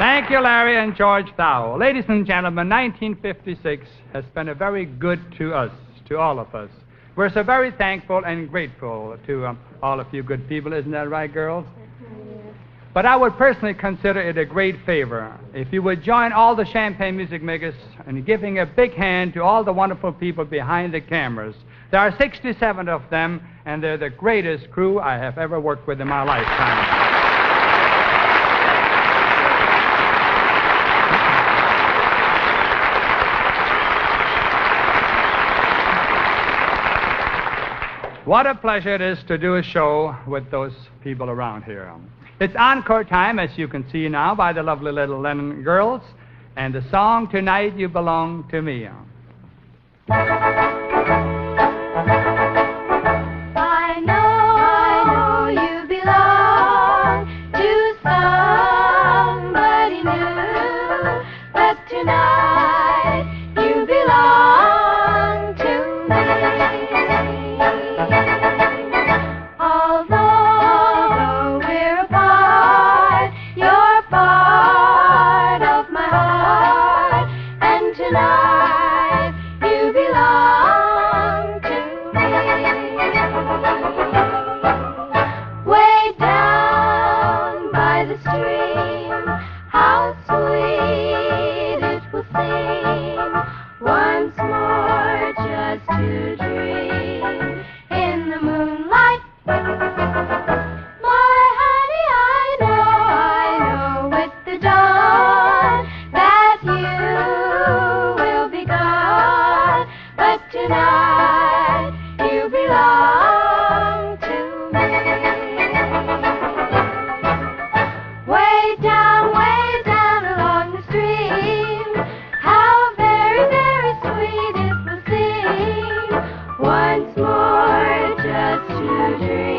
Thank you, Larry and George Thau. Ladies and gentlemen, 1956 has been a very good to us, to all of us. We're so very thankful and grateful to all of you good people. Isn't that right, girls? But I would personally consider it a great favor if you would join all the Champagne music makers in giving a big hand to all the wonderful people behind the cameras. There are 67 of them, and they're the greatest crew I have ever worked with in my lifetime. What a pleasure it is to do a show with those people around here. It's encore time, as you can see now, by the lovely little Lennon girls, and the song, Tonight You Belong to Me. I know you belong to somebody new, but tonight you belong to me. Although we're apart, you're part of my heart, and tonight you belong to me. Way down by the stream, how sweet it will seem once more just to dream in the moonlight. My honey, I know with the dawn that you will be gone, but tonight you belong to me. Way down along the stream, how very, very sweet it will seem once more just to dream.